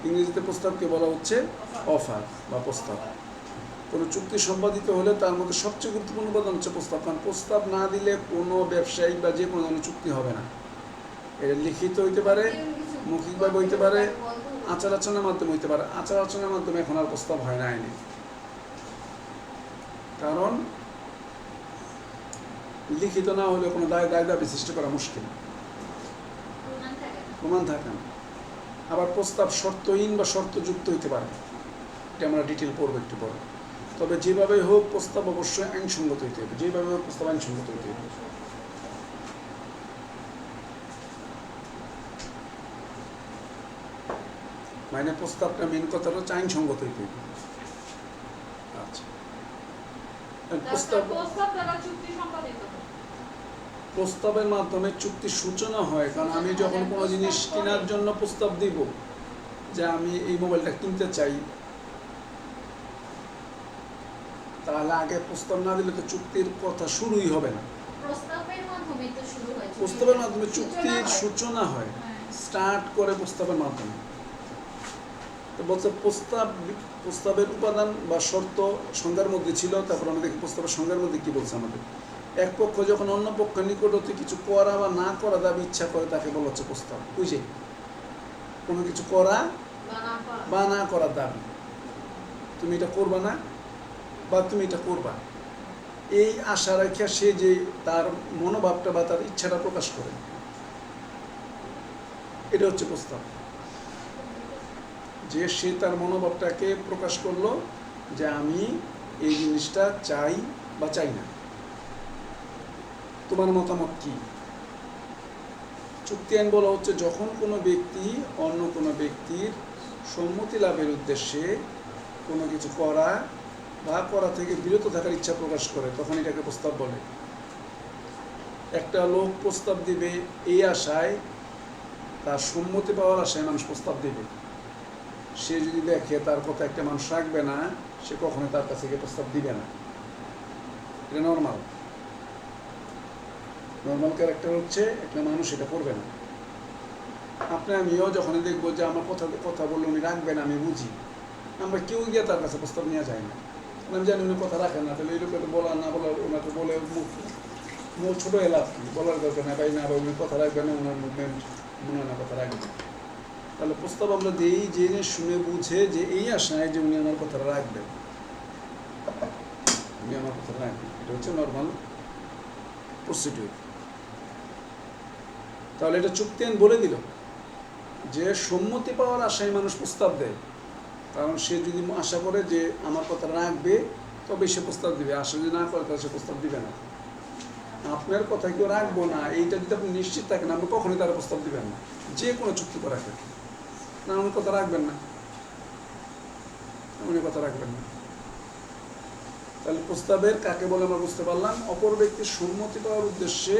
ইংরেজিতে প্রস্তাবকে বলা হচ্ছে অফার বা প্রস্তাব। কোনো চুক্তি সম্পাদিত হলে তার মধ্যে সবচেয়ে গুরুত্বপূর্ণ উপাদান হচ্ছে প্রস্তাব। কারণ প্রস্তাব না দিলে কোনো ব্যবসায়িক বা যে কোনো ধরনের চুক্তি হবে না। এটা লিখিত হইতে পারে, মৌখিকভাবে হইতে পারে, আচার আচরণের মাধ্যমে হইতে পারে। আচার আচরণের মাধ্যমে এখন আর প্রস্তাব হয় না আইনে, কারণ লিখিত না হলে কোনো দায় দাবি সৃষ্টি করা মুশকিল, প্রমাণ থাকে না। আবার প্রস্তাব শর্তহীন বা শর্তযুক্ত হইতে পারে, এটা আমরা ডিটেল পড়বো একটু পরে। তবে যেভাবে হোক প্রস্তাব অবশ্যই আইনসঙ্গত হইতে হবে, যেভাবে হোক প্রস্তাব আইনসঙ্গত হইতে হবে। মানে প্রস্তাবটা মেন কথাটা হচ্ছে আইনসঙ্গত হইতে হবে। আচ্ছা, প্রস্তাবের মাধ্যমে চুক্তির সূচনা হয়। কারণ আমি যখন কোনো জিনিস কেনার জন্য প্রস্তাব দিব যে আমি এই মোবাইলটা কিনতে চাই, তাহলে আগে প্রস্তাব না দিলে তো চুক্তির কথা শুরুই হবে না। প্রস্তাবের মাধ্যমে চুক্তির সূচনা হয়, স্টার্ট করে প্রস্তাবের মাধ্যমে। তো বলছে প্রস্তাবের উপাদান বা শর্ত সংজ্ঞার মধ্যে ছিল। তারপর আমরা দেখি প্রস্তাবের সংজ্ঞার মধ্যে কি বলছে আমাদের। এক পক্ষ যখন অন্য পক্ষের নিকট হতে কিছু করা বা না করা দাবি ইচ্ছা করে তাকে বলা হচ্ছে প্রস্তাব। বুঝে কোনো কিছু করা বা না করার দাবি, তুমি এটা করবা না বা তুমি এটা করবা, এই আশা রাখিয়া সে যে তার মনোভাবটা বা তার ইচ্ছাটা প্রকাশ করে, এটা হচ্ছে প্রস্তাব। যে সে তার মনোভাবটাকে প্রকাশ করলো যে আমি এই জিনিসটা চাই বা চাই না, তোমার মতামত কি। চুক্তি আইন বলা হচ্ছে যখন কোনো ব্যক্তি অন্য কোনো ব্যক্তির সম্মতি লাভের উদ্দেশ্যে কোনো কিছু করা বা করা থেকে বিরত থাকার ইচ্ছা প্রকাশ করে, তখন এটাকে প্রস্তাব বলে। একটা লোক প্রস্তাব দিবে এই আশায়, তার সম্মতি পাওয়ার আশায় মানুষ প্রস্তাব দেবে। সে যদি দেখে তার কথা একটা মানুষ রাখবে না, সে কখনো তার কাছে গিয়ে প্রস্তাব দিবে না। এটা নর্মাল ক্যারেক্টার হচ্ছে একটা মানুষ এটা করবে না। আপনি আমিও যখন দেখবো যে আমার কথা বললে উনি রাখবেন, আমি বুঝি, আমরা কেউ গিয়ে তার কাছে প্রস্তাব নেওয়া যায় না। আমি জানি উনি কথা রাখেন না, তাহলে এই লোকের বলা না বলা, ওনাকে বলে মুখ ছোটো এলাপ কি বলার দরকার না, ভাই না ভাই উনি কথা রাখবেন না, ওনার মুভমেন্ট মনে হয় না কথা রাখবেন। তাহলে প্রস্তাব আমরা দিই জেনে শুনে বুঝে যে এই আশায় যে উনি আমার কথাটা রাখবেন, উনি আমার কথাটা রাখবেন। এটা হচ্ছে নর্মাল প্রসিডিউর। তাহলে এটা চুক্তি আইন বলে দিল যে সম্মতি পাওয়ার আশায় মানুষ প্রস্তাব দেয়। কারণ সে যদি আশা করে যে আমার কথা রাখবে তবে সে প্রস্তাব দিবে, আশা যদি না করে তাহলে সে প্রস্তাব দিবে না। আপনার কথা কেউ রাখবো না এইটা যদি আপনি নিশ্চিত থাকেন, আপনি কখনোই তারা প্রস্তাব দিবেন না, যে কোনো চুক্তি করার ক্ষেত্রে। না, উনি কথা রাখবেন না, উনি কথা রাখবেন না। তাহলে প্রস্তাবের কাকে বলে আমরা বুঝতে পারলাম, অপর ব্যক্তির সম্মতি পাওয়ার উদ্দেশ্যে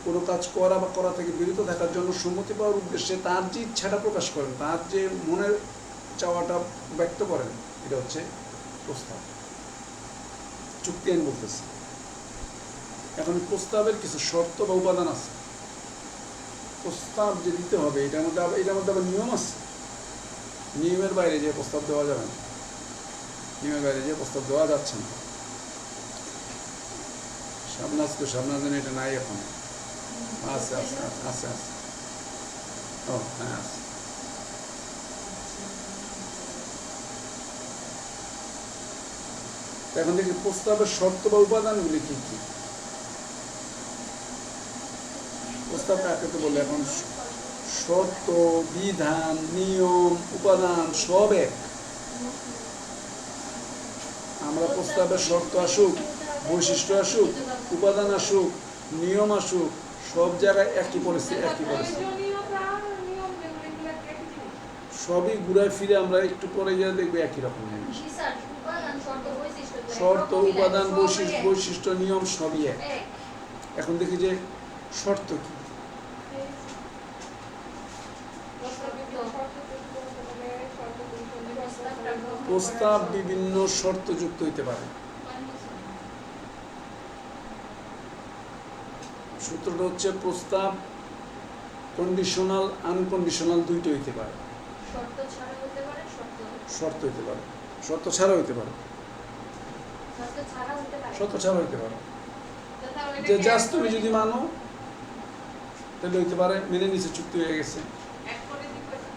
কোনো কাজ করা বা করা থেকে বিরত থাকার জন্য সম্মতি পাওয়ার উদ্দেশ্যে তার যে ইচ্ছাটা প্রকাশ করেন, তার যে মনের চাওয়াটা ব্যক্ত করেন, এটা হচ্ছে প্রস্তাব। চুক্তি আইন বলতেছে। এখন প্রস্তাবের কিছু শর্ত বা উপাদান আছে। প্রস্তাব যে দিতে হবে এটার মধ্যে আবার নিয়ম আছে। নিয়মের বাইরে যে প্রস্তাব দেওয়া যাবে না, নিয়মের বাইরে যে প্রস্তাব দেওয়া যাচ্ছে না। সামনাজ এটা নাই এখন, আছে আছে আছে আছে, ও হ্যাঁ আছে। এখন দেখি প্রস্তাবের শর্ত বা উপাদানগুলি কি কি। প্রস্তাব কাকে তো বলে, এখন শর্ত, বিধান, নিয়ম, উপাদান সব এক। আমরা প্রস্তাবের শর্ত আসুক, বৈশিষ্ট্য আসুক, উপাদান আসুক, নিয়ম আসুক, সব জায়গায় একই পরিস্থিতি, সবই ঘুরায় ফিরে আমরা একটু পরে গিয়ে দেখবো একই রকম জিনিস। শর্ত, উপাদান, বৈশিষ্ট্য, নিয়ম সবই এক। এখন দেখি যে শর্ত কি। প্রস্তাব বিভিন্ন শর্ত যুক্ত হইতে পারে। সূত্রটা হচ্ছে প্রস্তাব কন্ডিশনাল, আনকন্ডিশনাল দুইটা হইতে পারে। শর্ত ছাড়া হতে পারে, শর্ত হইতে পারে, শর্ত ছাড়া হইতে পারে, শর্ত ছাড়া হতে পারে। শর্ত ছাড়া হইতে পারে। তো তাহলে যে এটাকে জাস্ট add তুমি করে যদি দিবো। মানো তাহলে হইতে পারে, মেনে নিচে চুক্তি হয়ে গেছে। Add করে দিবো এটা।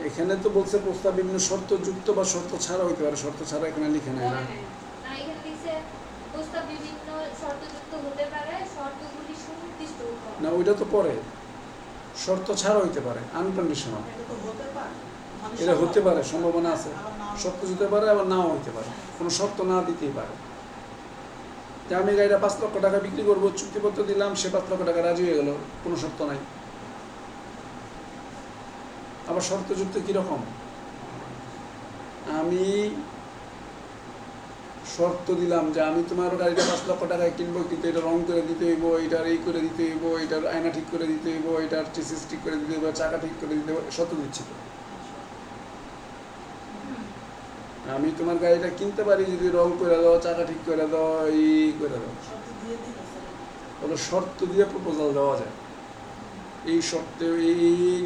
এখানে তো বলছে প্রস্তাব বিভিন্ন শর্ত যুক্ত বা শর্ত ছাড়া হইতে পারে, শর্ত ছাড়া এখানে লিখে নেয় না। না, এখানে লিখছে প্রস্তাব বিভিন্ন শর্তযুক্ত হতে পারে, শর্তগুলি সুনির্দিষ্ট হতে হবে। না, ওইটা তো পরে, শর্ত ছাড়া হইতে পারে, আনকন্ডিশনাল। এটা হতে পারে, সম্ভাবনা আছে, শর্ত হতে পারে আবার নাও হইতে পারে, কোনো শর্ত না দিতেই পারে। যে আমি গাড়িটা 5 লক্ষ টাকা বিক্রি করবো, চুক্তিপত্র দিলাম, সে 5 লক্ষ টাকা রাজি হয়ে গেল, কোনো শর্ত নাই। আবার শর্ত যুক্ত কিরকম, আমি শর্ত দিলাম যে আমি তোমার গাড়িটা 5 লক্ষ টাকায় কিনবো, কিন্তু এটা রং করে দিতে হইব, এটার এই করে দিতে হইব, এটার আয়না ঠিক করে দিতে হইব, এটার চেসিস ঠিক করে দিতে হইব, চাকা ঠিক করে দিতে হইব, শর্ত দিচ্ছি তো। আমি তোমার গাড়িটা কিনতে পারি যদি রং করে দাও, চাকা ঠিক করে দাও, এই করে দাও, তাহলে শর্ত দিয়ে প্রপোজাল দেওয়া যায়। এই শর্তে এই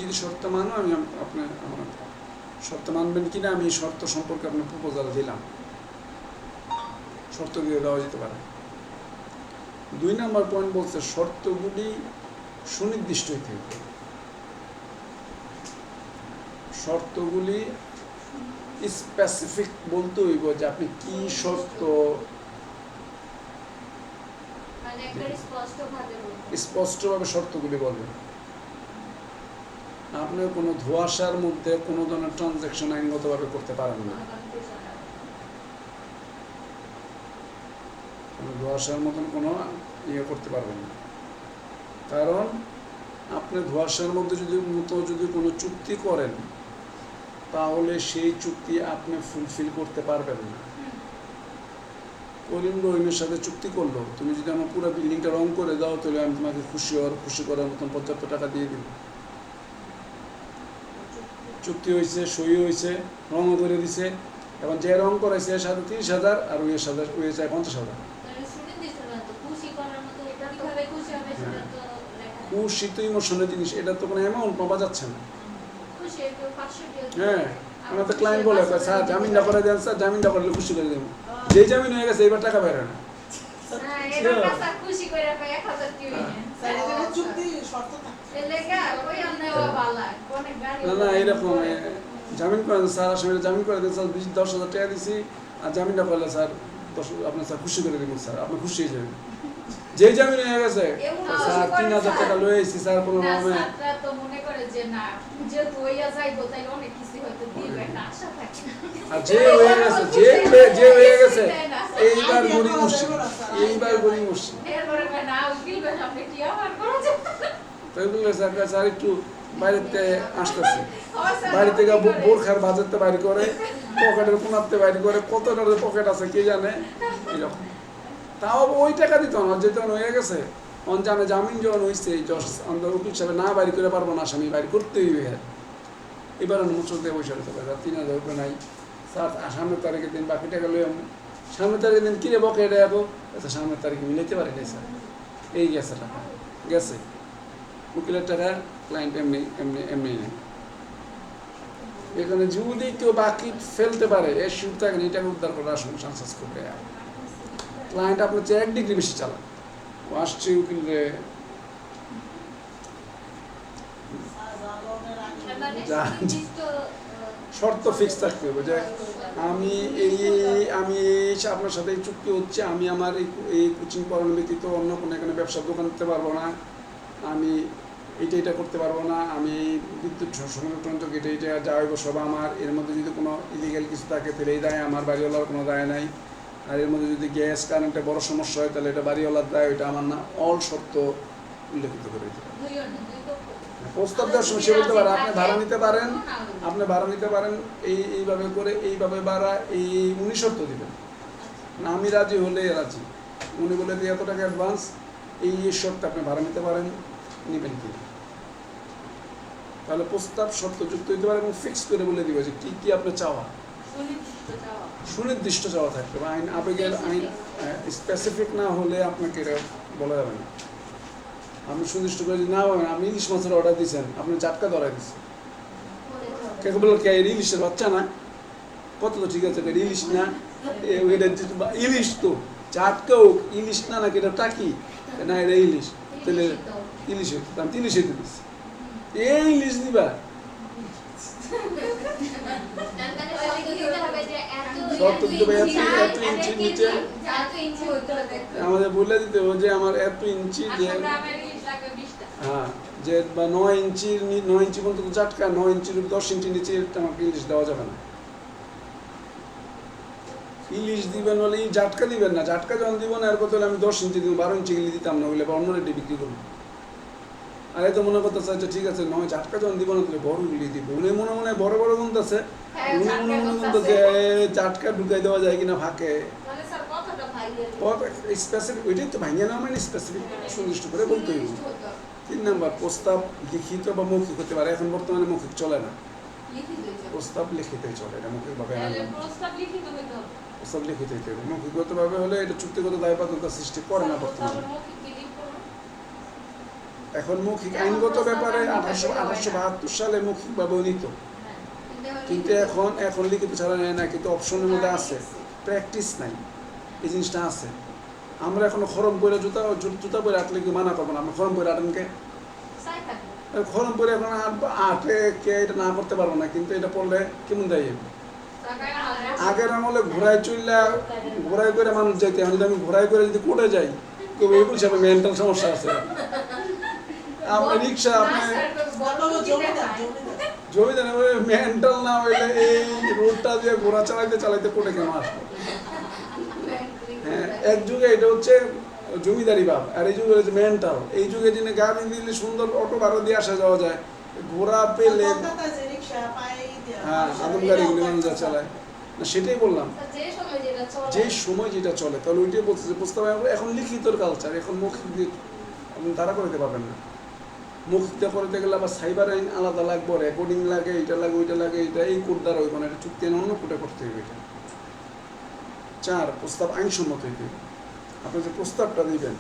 যদি শর্ত মানো, আমি আপনার আমার শর্ত মানবেন কিনা, আমি এই শর্ত সম্পর্কে আপনার প্রপোজাল দিলাম, শর্ত দিয়ে দেওয়া যেতে পারে। 2 নম্বর পয়েন্ট বলছে শর্তগুলি সুনির্দিষ্ট হইতে হবে। শর্তগুলি স্পেসিফিক বলতে হইব যে আপনি কি শর্ত, মানে একবারে স্পষ্টভাবে বলতে। স্পষ্টভাবে শর্তগুলি বলবেন। আপনি কোনো ধোঁয়াশার মধ্যে কোনো ধরনের ট্রানজ্যাকশন আইনগতভাবে করতে পারেন না, কোনো ধোঁয়াশার মতন কোনো ইয়ে করতে পারবেন না। কারণ আপনি ধোঁয়াশার মধ্যে যদি কোনো চুক্তি করেন, তাহলে সেই চুক্তি আপনি ফুলফিল করতে পারবেন না। করিম রহিমের সাথে চুক্তি করলো, তুমি যদি আমার পুরো বিল্ডিংটা রং করে দাও, তাহলে আমি তোমাকে খুশি করার মতন 75 টাকা দিয়ে দিব। চুক্তি হয়েছে, সই হয়েছে, রঙও করে দিছে, এবং যে রং করাইছে এর সাথে 30,000 আর ওই সাথে ওই চাই 50,000। তাহলে সুনির্দিষ্ট না তো, খুশি করার মতো এটা কিভাবে খুশি হবে সেটা তো লেখা নেই। খুশি তো ইমোশনের জিনিস, এটা তো কোনো অ্যামাউন্ট পাওয়া যাচ্ছে না। খুশি কেউ 500 কেউ হ্যাঁ, আমার তো ক্লায়েন্ট বলে স্যার জামিনটা করে দেন, স্যার জামিনটা করলে খুশি করে দেবো। যেই জামিন হয়ে গেছে এবার টাকা বেরোয় না। না এটা কাছে খুশি কইরা কয় 1000 কেউ নেন। স্যার এটা চুক্তি শর্ত থাকে। এই লেখা ওই নেওয়া বালা অনেক গাড়ি। না এরকম জামিন করে দেন স্যার, আসলে জামিন করে দেন স্যার, 10,000 টাকা দিছি, আর জামিনটা করলে স্যার আপনার স্যার খুশি করে দেবেন স্যার, আপনি খুশি হয়ে যাবেন। যেই জামিন হয়ে গেছে স্যার 3,000 টাকা লয়ে এসেছি স্যার, কোনো না রকমে ছাত্ররা তো মনে করে যে না যেহেতু হইয়া যাইবো তাই অনেক কিছু হয়তো দিবে, একটা আশা থাকে। আর যে হয়ে গেছে যে হয়ে গেছে এইবার গড়ি মুশি, এইবার গড়ি মুশি। এরপরে কয় না উকিল বেশ আপনি কি আমার করা যায়। তাই বললে স্যার একটু বাইরেতে আসতেছে, বাড়ি থেকে বোরখার বাজারতে বাইরে করে, পকেটের কোনাতে বাইরে করে, কত টাকার পকেট আছে কে জানে, এরকম। তাও ওই টাকা দিত না, যেতে হয়ে গেছে অন জানে জামিন যখন হয়েছে, উকিল সাহেব না বাড়ি করে পারবো না, স্বামী বাড়ি করতেই হবে। এবার মুচল দিয়ে বসে হতে পারে 3,000 রুপয়ে নাই স্যার, সামনের তারিখের দিন বাকি টাকা লই আমি, সামনের তারিখের দিন কিরে বকে এটা যাবো, আচ্ছা সামনের তারিখে মিলাইতে পারি নাই স্যার, এই গেছে টাকা গেছে, উকিলের টাকা ক্লায়েন্ট এমনি এমনি এমনি নেই। এখানে যদি কেউ বাকি ফেলতে পারে এর শুরু থাকে না, এটাকে উদ্ধার করে আসুন সাকসেস করবে। ক্লায়েন্ট আপনার চেয়ে 1 ডিগ্রি বেশি চালান, ও আসছে উকিলে মানে যা সুনির্দিষ্ট শর্ত ফিক্স থাকতে হবে যে আমি আপনার সাথে এই চুক্তি হচ্ছে, আমি আমার এই কোচিং পড়ানো ব্যতীত অন্য কোনো এখানে ব্যবসার দোকান দিতে পারবো না, আমি এটা করতে পারবো না, আমি বিদ্যুৎ সংরক্ষণ এটা যা হইব সব আমার, এর মধ্যে যদি কোনো ইলিগাল কিছু থাকে তাহলে এই দায় আমার, বাড়িওয়ালার কোনো দায় নাই, আর এর মধ্যে যদি গ্যাস কারেন্টে বড় সমস্যা হয় তাহলে এটা বাড়িওয়ালার দায়, ওইটা আমার না, অল শর্ত উল্লেখিত করে দিতে হবে। প্রস্তাব দেওয়ার সময় সে বলতে পারে আপনি ভাড়া নিতে পারেন, এইভাবে করে এইভাবে ভাড়া উনি শর্ত দিবেন না, আমি রাজি হলে রাজি, উনি বলে দিয়ে এত টাকা অ্যাডভান্স, এই শর্তে আপনি ভাড়া নিতে পারেন, নেবেন কি। তাহলে প্রস্তাব শর্ত যুক্ত হইতে পারে এবং ফিক্স করে বলে দিবে যে কি আপনি চাওয়া, সুনির্দিষ্ট চাওয়া থাকবে। আইন আবেগের আইন স্পেসিফিক না হলে আপনাকে এটা বলা যাবে না। আপনি সুনির্দিষ্ট করে যদি না বলেন, আপনি ইলিশ মাছের অর্ডার দিয়েছেন, আপনি জাটকা ধরাই দিচ্ছেন, কাকে বলে কে ইলিশের বাচ্চা না কত তো ঠিক আছে এটা ইলিশ না এটা ইলিশ তো চাটকেও ইলিশ না নাকি এটা টাকি না এটা ইলিশ তাহলে ইলিশ আমি ইলিশে দিচ্ছি এই ইলিশ দিবা শর্ত দিতে হবে এত ইঞ্চির নিচে আমাদের বলে দিতে হবে যে আমার এত ইঞ্চি যে হ্যাঁ যে বা 9 ইঞ্চি পর্যন্ত চাটকা 9 ইঞ্চির 10 ইঞ্চি নিচে আমাকে ইলিশ দেওয়া যাবে না ইলিশ দিবেন বলে এই জাটকা দিবেন না জাটকা যখন দিব না এর কথা হলে আমি 10 ইঞ্চি দিব 12 ইঞ্চি গিলি দিতাম না বলে অন্য রেটে বিক্রি করবো আর এই তো মনে করতেছে আচ্ছা ঠিক আছে নয় জাটকা যখন দিব না তাহলে বড় গিলি দিব উনি মনে মনে বড় বড় গুনতেছে উনি মনে মনে গুনতেছে জাটকা ঢুকাই দেওয়া যায় কিনা ফাঁকে স্পেসিফিক ওইটাই তো ভাঙিয়ে নেওয়া মানে স্পেসিফিক সুনির্দিষ্ট করে বলতে হইব 3 নাম্বার প্রস্তাব লিখিত বা মৌখিক হতে পারে এখন বর্তমানে মৌখিক চলে না প্রস্তাব লিখিতই চলে এটা মৌখিকভাবে প্রস্তাব লিখিত হইতে হবে মৌখিকগতভাবে হলে এটা চুক্তিগত দায়বদ্ধতা সৃষ্টি করে না বর্তমানে এখন মৌখিক আইনগত ব্যাপারে 1872 সালে মৌখিকভাবে নিত কিন্তু এখন লিখিত ছাড়া নেয় না কিন্তু অপশনের মধ্যে আছে প্র্যাকটিস নাই এই জিনিসটা আছে আমরা এখন খরম পরে জুতা পরে রাখলে কি মানা করবো না আমরা খরম পরে আটেনকে খরম পরে এখন আটে কে এটা না করতে পারবো না কিন্তু এটা পড়লে কেমন দেয় আগের আমলে ঘোড়ায় করে মানুষ যাইতে এখন যদি আমি ঘোড়ায় করে যদি কোর্টে যাই কেউ এই বলছে আমার মেন্টাল সমস্যা আছে আপনার রিক্সা আপনি জমিদার মেন্টাল না হইলে এই রোডটা দিয়ে ঘোড়া চালাইতে কোর্টে কেন আসবো হ্যাঁ এক যুগে এটা হচ্ছে জমিদারি ভাব আর এই যুগে হচ্ছে মেন্টাল এই যুগে যিনি গাড়ি দিলে সুন্দর অটো ভাড়া দিয়ে আসা যাওয়া যায় ঘোড়া পেলে হ্যাঁ আদম গাড়িগুলি মানুষ যা চালায় না সেটাই বললাম যে সময় যেটা চলে তাহলে ওইটাই বলছে যে প্রস্তাব এখন লিখিতর কালচার এখন মৌখিক দিয়ে আপনি তারা করতে পারবেন না মৌখিকটা করতে গেলে আবার সাইবার আইন আলাদা লাগবে রেকর্ডিং লাগে এটা লাগে ওইটা লাগে এটা এই কোর্ট দ্বারা হইব না এটা চুক্তি অন্য কোর্টে করতে হবে এটা 4 প্রস্তাব আইনসম্মত হইতে হবে আপনি যে প্রস্তাবটা দিবেন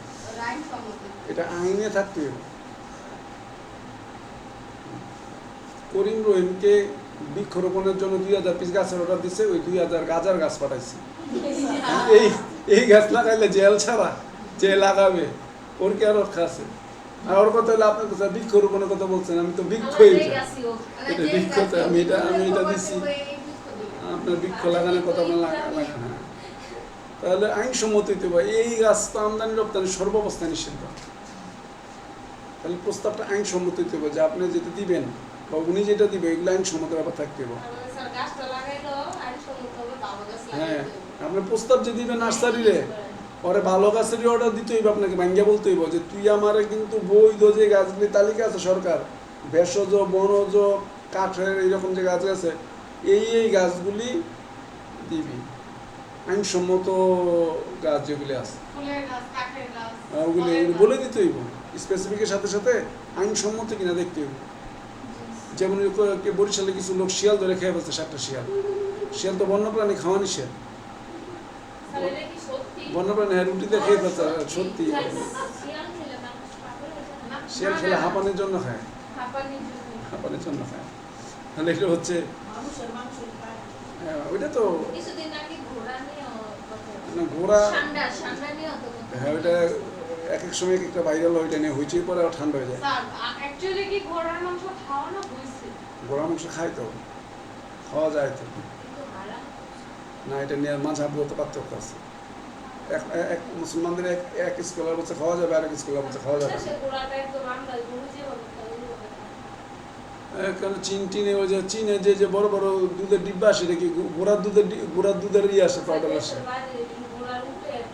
এটা আইনে থাকতে হবে করিম রহিমকে বৃক্ষরোপণের জন্য 2000 পিস গাছের অর্ডার দিচ্ছে ওই 2000 গাজার গাছ পাঠাইছে এই গাছ লাগাইলে জেল ছাড়া যে লাগাবে ওর কি আর রক্ষা আছে আর ওর কথা হলে আপনার কথা বৃক্ষরোপণের কথা বলছেন আমি তো বৃক্ষই এটা বৃক্ষ আমি এটা দিচ্ছি আপনার বৃক্ষ লাগানোর কথা আপনার লাগান না তাহলে আইনসম্মত হইতে হবে এই গাছ তো আমদানি রপ্তানি সর্বাবস্থায় নিষিদ্ধ তাহলে প্রস্তাবটা আইনসম্মত হইতে হবে যে আপনি যেটা দিবেন বা উনি যেটা দিবে এগুলো আইনসম্মত ব্যাপার থাকতে হবে হ্যাঁ আপনার প্রস্তাব যে দিবেন নার্সারিরে পরে ভালো গাছেরই অর্ডার দিতে হইবে আপনাকে ভাঙ্গিয়া বলতে হইব যে তুই আমারে কিন্তু বৈধ যে গাছগুলি তালিকা আছে সরকার ভেষজ বনজ কাঠের এইরকম যে গাছ আছে এই গাছগুলি দিবি আইনসম্মত গাছ যেগুলি আছে ওগুলি বলে দিতে হইব স্পেসিফিকের সাথে সাথে আইনসম্মত কিনা দেখতে হইব যেমন বরিশালে কিছু লোক শিয়াল ধরে খেয়ে ফেলছে 7টা শিয়াল তো বন্যপ্রাণী খাওয়া নিষেধ বন্যপ্রাণী হ্যাঁ রুটিতে খেয়ে ফেলছে সত্যি শিয়াল খেলে হাঁপানির জন্য খায় তাহলে এটা হচ্ছে ওইটা তো ঘোড়া হ্যাঁ ওইটা এক এক সময় একটা ভাইরাল হয় ওইটা নিয়ে হইচই পরে আর ঠান্ডা হয়ে যায় ঘোড়ার মাংস খায় তো খাওয়া যায় তো না এটা নিয়ে মাঝহাবগত পার্থক্য আছে এক মুসলমানদের এক স্কলার বলছে খাওয়া যাবে আর এক স্কলার বলছে খাওয়া যাবে কারণ চীনে ওই যে চীনে যে বড় বড় দুধের ডিব্বা আসে নাকি ঘোড়ার দুধের আসে পাউডার আসে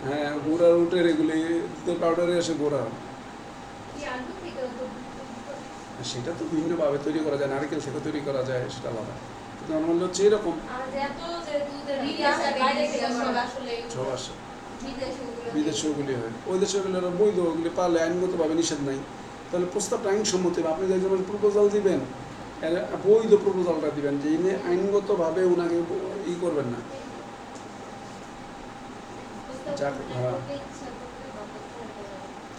হ্যাঁ ঘোড়ার উটের এগুলি দুধের পাউডারে আসে ঘোড়া সেটা তো বিভিন্নভাবে তৈরি করা যায় নারকেল থেকে তৈরি করা যায় সেটা আলাদা নর্মাল হচ্ছে এরকম সব আসে বিদেশে ওগুলি হয় ওই দেশে ওগুলো বৈধ ওগুলি পারলে আইনগতভাবে নিষেধ নাই তাহলে প্রস্তাবটা আইনসম্মত আপনি যে একজন প্রপোজাল দিবেন বৈধ প্রপোজালটা দিবেন যে ইনি আইনগতভাবে ওনাকে ই করবেন না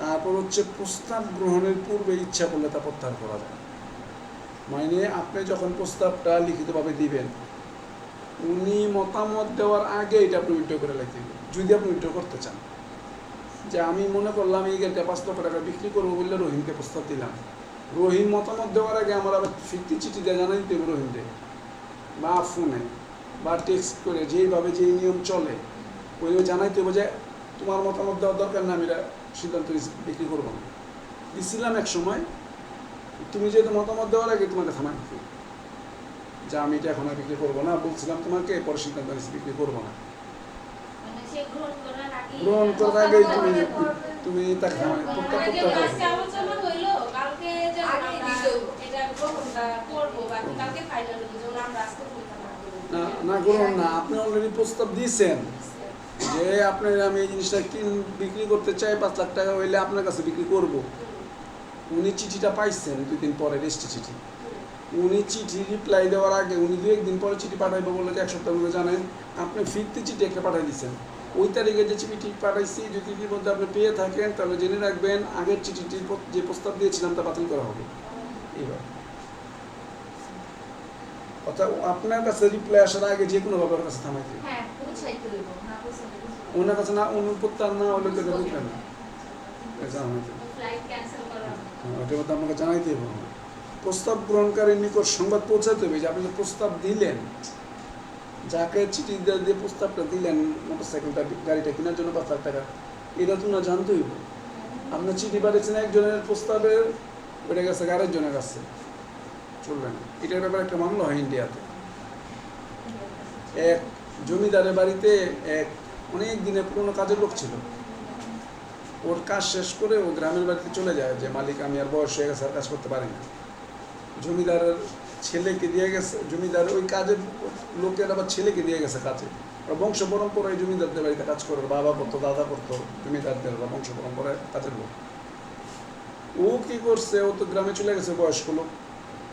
তারপর হচ্ছে প্রস্তাব গ্রহণের পূর্বে ইচ্ছা করলে তা প্রত্যাহার করা যায় মানে আপনি যখন প্রস্তাবটা লিখিতভাবে দিবেন, উনি মতামত দেওয়ার আগে এটা আপনি উইথড্র করে লিখতে দিবেন, যদি আপনি উইথড্র করতে চান। যে আমি মনে করলাম এই গাড়িটা 5 লক্ষ টাকা বিক্রি করবো বললে রহিমকে প্রস্তাব দিলাম, রহিম মতামত দেওয়ার আগে আমার আবার ফিরতি চিঠি দিয়ে জানাই দিতে হবে রহিমকে, বা ফোনে বা টেক্সট করে, যেইভাবে যেই নিয়ম চলে ওইভাবে জানাইতে হবে যে তোমার মতামত দেওয়ার দরকার না, আমি এটা সিদ্ধান্ত বিক্রি করবো না। দিচ্ছিলাম এক সময়, তুমি যেহেতু মতামত দেওয়ার আগে তোমাকে থামাই দিতে যে আমি এটা এখন আর বিক্রি করবো না, বলছিলাম তোমাকে, পরে সিদ্ধান্ত নিয়েছি বিক্রি করবো না। মানে সে গ্রহণ করার আগে গ্রহণ করার আগেই তুমি তাকে থামাই প্রত্যাখ্যান আগে করতে আজকে হবে। আলোচনা হইলো, কালকে যেন আগে আমরা দিতে হবে। এটা গ্রহণটা করবো, বাকি কালকে ফাইনাল হলো, যেন আমরা আজকে বলতে না করি। না না গ্রহণ না, আপনি অলরেডি প্রস্তাব দিয়েছেন যে আপনার আমি এই জিনিসটা বিক্রি করতে চাই, 5 লাখ টাকা হইলে আপনার কাছে বিক্রি করব। উনি চিঠিটা পাইছেন 2 দিন পরে, রেজিস্ট্রি চিঠি। উনি চিঠি রিপ্লাই দেওয়ার আগে উনি 2-1 দিন পরে চিঠি পাঠাইবো বলে যে 1 সপ্তাহ মধ্যে জানেন, আপনি ফিরতি চিঠি একটা পাঠাই দিচ্ছেন। ওই তারিখে যে চিঠি পাঠাইছি যদি এর মধ্যে আপনি পেয়ে থাকেন তাহলে জেনে রাখবেন আগের চিঠিটির যে প্রস্তাব দিয়েছিলাম তা বাতিল করা হবে। এইবার অর্থাৎ আপনার কাছে রিপ্লাই আসার আগে যে কোনোভাবে ওর কাছে থামাইতে হবে। হ্যাঁ পৌঁছাইতে হইব, না পৌঁছাইতে ওনার কাছে না অনুপ্রত্যান না হলে তো এটা বুঝবেন না, জানাইতে হবে। ফ্লাইট ক্যান্সেল করা ওটার মধ্যে আপনাকে জানাইতে হবে। প্রস্তাব গ্রহণকারীর নিকট সংবাদ পৌঁছাতে হবে যে আপনি যে প্রস্তাব দিলেন, যাকে চিঠি দিয়ে প্রস্তাবটা দিলেন মোটরসাইকেলটা গাড়িটা কেনার জন্য 5 লাখ টাকা, এটা তো না জানতে হইব। আপনার চিঠি পাঠিয়েছেন একজনের প্রস্তাবের, ওইটা গেছে আরেকজনের কাছে, চলবে না। এটার ব্যাপারে একটা মামলা হয় ইন্ডিয়াতে। এক জমিদারের বাড়িতে এক অনেক দিনের পুরনো কাজের লোক ছিল, ওর কাজ শেষ করে ও গ্রামের বাড়িতে চলে যায় যে মালিক আমি আর বয়স হয়ে গেছে আর কাজ করতে পারি না। জমিদারের ছেলেকে দিয়ে গেছে, জমিদার ওই কাজের লোকের আবার ছেলেকে দিয়ে গেছে কাজে, ওরা বংশ পরম্পরায় জমিদারদের বাড়িতে কাজ করে, বাবা করতো দাদা করতো, জমিদারদের বংশ পরম্পরায় কাজের লোক। ও কি করছে, ও তো গ্রামে চলে গেছে বয়স্ক লোক,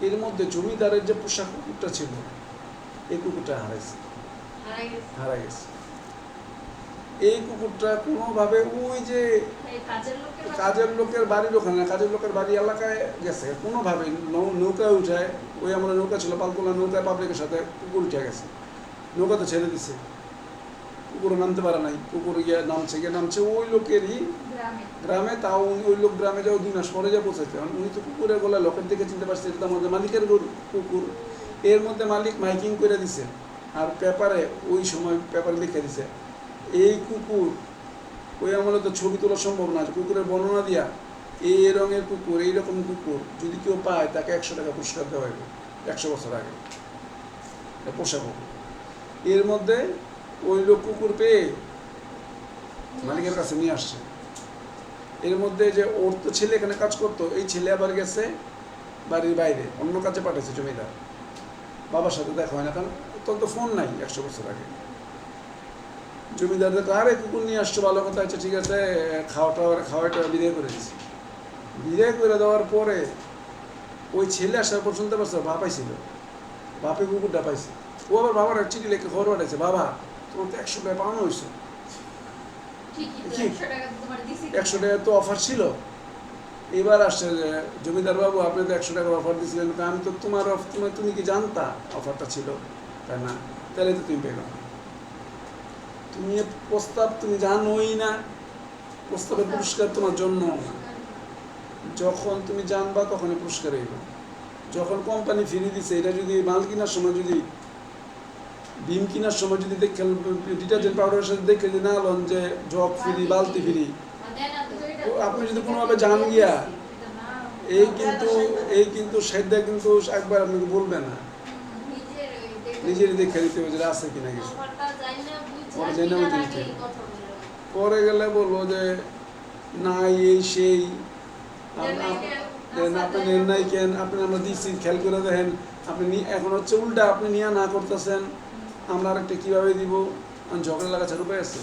এর মধ্যে জমিদারের যে পোষা কুকুরটা ছিল এই কুকুরটা হারাইছে, হারাই গেছে। হারা গেছে। এই কুকুরটা কোনোভাবে ওই যে এই কাজের লোকের কাজের লোকের বাড়ির ওখানে, কাজের লোকের বাড়ি এলাকায় গেছে, কোনোভাবে নৌকায় উঠায়, ওই আমরা নৌকা ছিল পালকোলা, নৌকায় পাবলিকের সাথে কুকুর উঠে গেছে, নৌকাতে ছেড়ে দিছে, কুকুরও নামতে পারে নাই, কুকুর গিয়ে নামছে ওই লোকেরই গ্রামে গ্রামে, তাও ওই লোক গ্রামে যাও 2 মাস পরে যা পৌঁছাইতে, উনি তো কুকুরের গলা লোকের দিকে চিনতে পারছে এটা আমাদের মালিকের কুকুর। এর মধ্যে মালিক মাইকিং করে দিছে, আর পেপারে ওই সময় পেপারে লিখে দিছে এই কুকুর, ওই আমলে তো ছবি তোলা সম্ভব না, কুকুরের বর্ণনা দিয়া এই রঙের কুকুর, এইরকম কুকুর যদি কেউ পায় তাকে 100 টাকা পুরস্কার দেওয়া হবে 100 বছর আগে, পোষা কুকুর। এর মধ্যে ওই লোক কুকুর পেয়ে মালিকের কাছে নিয়ে আসছে। এর মধ্যে যে ওর তো ছেলে এখানে কাজ করতো, এই ছেলে আবার গেছে বাড়ির বাইরে অন্য কাজে পাঠাইছে জমিদার, বাবার সাথে দেখা হয় না, কারণ তোর তো ফোন নাই 100 বছর আগে। জমিদার দেখো আরে কুকুর নিয়ে আসছো, ভালো কথা, আচ্ছা ঠিক আছে, খাওয়াটা বিদায় করে দিচ্ছি। বিদায় করে দেওয়ার পরে ওই ছেলে আসার পর শুনতে পারছো বাপ পাইছিল, বাপে কুকুরটা পাইছে। ও আবার বাবার চিঠি লিখে খবর পাঠাইছে, বাবা তোমার তো 100 টাকা পাওয়ানো হয়েছে, ঠিকই তো কি? 100 টাকা তো তোমার দিছি। 100 টাকা তো অফার ছিল। এবার আসছে যে জমিদার বাবু আপনি তো 100 টাকার অফার দিয়েছিলেন, আমি তো তুমি কি জানতা অফারটা ছিল? তাই না, তাহলে তো তুমি পেলাম, তুমি প্রস্তাব তুমি জানোই না, প্রস্তাবের পুরস্কার তোমার জন্য না। যখন তুমি জানবা তখনই পুরস্কার হইব। যখন কোম্পানি ফিরিয়ে দিছে, এটা যদি মাল কেনার সময় যদি ডিম কেনার সময় যদি দেখে ডিটারজেন্ট পাউডারের সাথে দেখে যদি না লন যে জগ ফ্রি বালতি ফ্রি, আপনি যদি কোনোভাবে জান গিয়া এই কিন্তু সেটা কিন্তু একবার আপনাকে বলবে না, নিজেরই দেখে দিতে হবে যে আছে কিনা কিছু। পরে গেলে বলবো যে নাই এই সেই, আপনি নেন নাই কেন, আপনি আমরা দিচ্ছি খেয়াল করে দেখেন, আপনি এখন হচ্ছে উল্টা আপনি নিয়ে না করতেছেন, আমরা আরেকটা কীভাবে দিব, ঝগড়া লাগাচ্ছার উপায় আছে।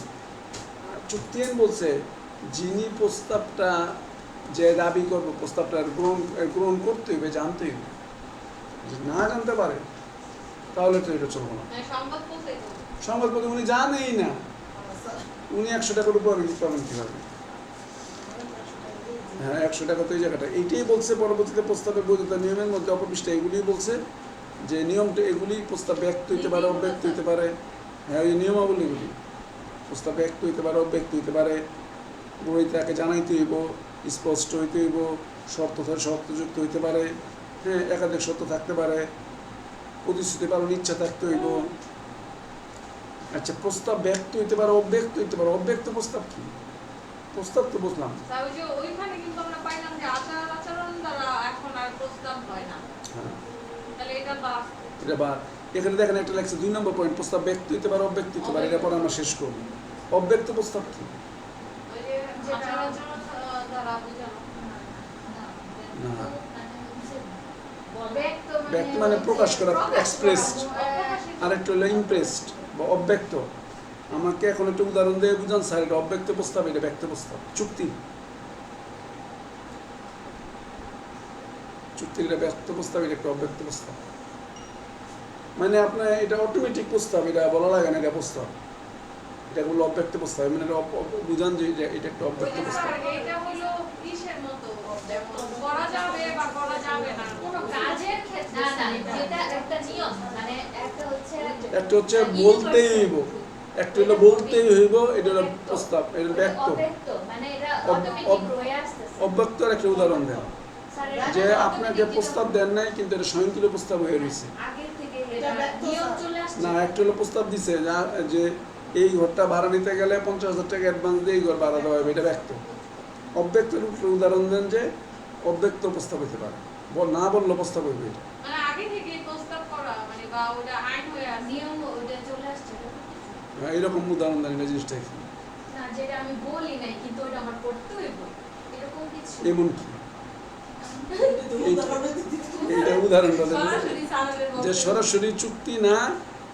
চুক্তিন বলছে যিনি প্রস্তাবটা যে দাবি করবো প্রস্তাবটা গ্রহণ করতে হইবে, জানতে হইবে, যদি না জানতে পারে তাহলে তো এটা চলবো না। সংবাদপত্র উনি জানেই না, উনি 100 টাকার উপর পাবেন কীভাবে? হ্যাঁ 100 টাকা তো এই জায়গাটা এইটাই বলছে পরবর্তীতে প্রস্তাবের বৈধতা নিয়মের মধ্যে অপপৃষ্ঠা এগুলিই বলছে যে নিয়মটা এগুলি প্রস্তাব ব্যক্ত হইতে পারে অব্যক্ত হইতে পারে। হ্যাঁ এই নিয়মাবলীগুলি প্রস্তাব ব্যক্ত হইতে পারে অব্যক্ত হইতে পারে, গ্রহীতাকে জানাইতে হইব, স্পষ্ট হইতে হইব, শর্তযুক্ত হইতে পারে, হ্যাঁ একাধিক শর্ত থাকতে পারে, প্রতিশ্রুতি পালন ইচ্ছা থাকতে হইব। আচ্ছা প্রস্তাব ব্যক্ত হইতে পারে অব্যক্ত হইতে পারে, অব্যক্ত প্রস্তাব কি? প্রস্তাব তো বুঝলাম। তাই ওই যে ওইখানে কিন্তু আমরা পাইলাম যে আচার-আচরণ দ্বারা এখন আর প্রস্তাব হয় না। হ্যাঁ তাহলে এটা বাদ। এটা বা এখানে দেখেন একটা লেখছে 2 নম্বর পয়েন্ট, প্রস্তাব ব্যক্ত হইতে পারে অব্যক্ত হইতে পারে, এটা পরে আমরা শেষ করব। অব্যক্ত প্রস্তাব কি? ওই যে আচার-আচরণ দ্বারা বোঝানো। না ব্যক্ত মানে প্রকাশ করা, এক্সপ্রেসড। আরেকটা হলো ইমপ্রেসড বা অব্যক্ত। আমাকে এখন একটা উদাহরণ দিয়ে বুঝান স্যার, এটা অব্যক্ত প্রস্তাব, এটা ব্যক্ত প্রস্তাব। চুক্তির এটা ব্যক্ত প্রস্তাব, এটা একটা অব্যক্ত প্রস্তাব। মানে আপনার এটা অটোমেটিক প্রস্তাব, এটা বলা লাগে না এটা প্রস্তাব, এটা হলো অব্যক্ত প্রস্তাব। মানে এটা বুঝান যে এটা একটা অব্যক্ত প্রস্তাব। এটা হলো কিসের মতো? করা যাবে বা করা যাবে না কোনো কাজের ক্ষেত্রে না, যেটা একটা নিয়ম, মানে একটা হচ্ছে বলতেই হইব, একটা হলো বলতেই হইব, এটা হলো প্রস্তাব, এটা ব্যক্ত। অব্যক্ত, মানে এটা অটোমেটিক হয়ে আসতেছে। অব্যক্তের একটা উদাহরণ দেন স্যার, এটা যে automatic আপনাকে প্রস্তাব দেন নাই কিন্তু এটা স্বয়ংক্রিয় প্রস্তাব হয়ে রয়েছে। আগের থেকে এটা এটা ব্যক্ত নিয়ম স্যার। চলে আসছে। না একটা হলো প্রস্তাব দিছে যে এই ঘরটা ভাড়া নিতে গেলে 50,000 টাকা অ্যাডভান্স দিয়ে এই ঘর ভাড়া দেওয়া হবে, এটা ব্যক্ত। অব্যক্তের উদাহরণ দেন যে অব্যক্ত প্রস্তাব হতে পারে, না বললো প্রস্তাব হইবে এটা। মানে আগে থেকে প্রস্তাব করা মানে বা ওটা আইন হয়ে আছে। নিয়ম ওটা চলে আসছে। হ্যাঁ, এইরকম উদাহরণ দেন এই জিনিসটা কি? না, যেটা আমি বলি নাই কিন্তু ওটা আমার করতে হইব, এরকম কিছু। এমন কি? উদাহরণ দিতে এইটা উদাহরণটা দেন সরাসরি স্যারের যে বক্তব্য। সরাসরি চুক্তি না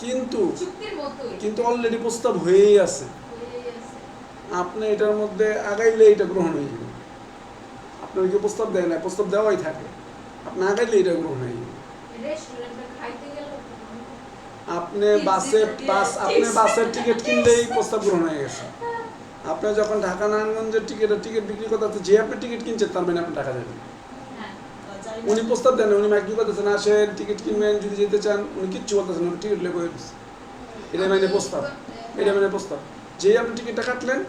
কিন্তু চুক্তির মতোই অলরেডি প্রস্তাব হয়েই আছে, হয়ে গেছে। আপনি এটার মধ্যে আগাইলে এটা গ্রহণ হয়ে যাবে। আপনার কেউ প্রস্তাব দেয় না, প্রস্তাব দেওয়াই থাকে, আপনি আগাইলে এটা গ্রহণ হয়ে যাবে। রেস্টুরেন্টে খাইতে গেলে আপনি বাসের টিকিট কিনলেই প্রস্তাব গ্রহণ হয়ে গেছে। আপনি যখন ঢাকা নারায়ণগঞ্জের টিকিট বিক্রি করতে হচ্ছে, যে আপনি টিকিট কিনছেন তার মানে আপনি টাকা দেবেন। হ্যাঁ, উনি প্রস্তাব দেন, উনি মাইকি করতেছেন আসেন টিকিট কিনবেন যদি যেতে চান, উনি কিচ্ছু বলতেছেন না, টিকিট লেগে দিচ্ছে। এটা মানে প্রস্তাব, এটা মানে প্রস্তাব। যে আপনি টিকিটটা কাটলেন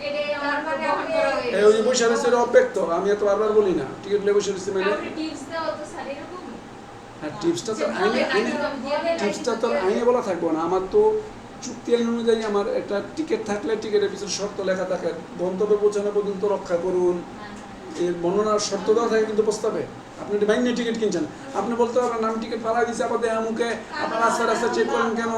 এটাই আমার তার মানে গ্রহণ করা হয়ে এই ওই যে বসে রয়েছে, এটা অব্যক্ত। আমি এত বারবার বলি না টিকিট লেগে বসে রয়েছে মানে। আপনি টিপস দাও তো স্যার, এরকমই। হ্যাঁ টিপসটা তো যে আইনে বলে আইনে একদম দিয়ে দেয়, টিপসটা তো আইনে বলা থাকবে না। আমার তো চুক্তি আইন অনুযায়ী আমার একটা টিকিট থাকলে টিকিটের পিছনে শর্ত লেখা থাকে, গন্তব্যে পৌঁছানো পর্যন্ত রক্ষা করুন, এর বর্ণনার শর্ত দেওয়া থাকে কিন্তু প্রস্তাবে। আপনি যদি বাইরে টিকিট কিনছেন, আপনি বলতে পারবেন আমি টিকিট পালাই দিচ্ছি আপাতত আমুকে, আপনার রাস্তা চেক করেন কেন?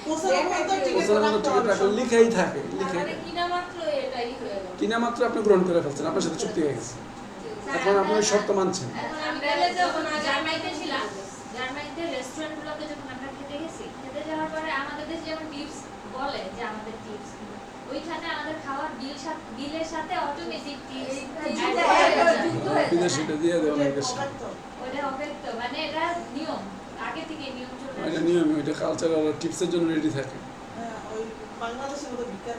পৌঁছানোর মতো টিকিট রাখলে লিখেই থাকে, লিখেই মানে কিনা মাত্র এটাই হয়ে গেল। কিনা মাত্র আপনি গ্রহণ করে ফেলছেন, আপনার সাথে চুক্তি হয়ে গেছে, এখন আপনি ওই শর্ত মানছেন। এখন আমি গেলে যখন জার্মানিতে ছিলাম, জার্মানিতে রেস্টুরেন্টগুলোতে যখন আমরা খেতে গেছি, খেতে যাওয়ার পরে আমাদের দেশে যেমন টিপস বলে যে আমাদের টিপস, ওইখানে আমাদের খাওয়ার বিলের সাথে অটোমেটিক টিপস বিদেশিটা দিয়ে দেওয়া অনেক বেশি। ওটা অব্যক্ত, মানে এটা নিয়ম, আগে থেকে নিয়ম চলে এটা আসছে। নিয়ম, এটা কালচারাল টিপসের জন্য রেডি থাকে। ওই বাংলাদেশের মতো বিজ্ঞান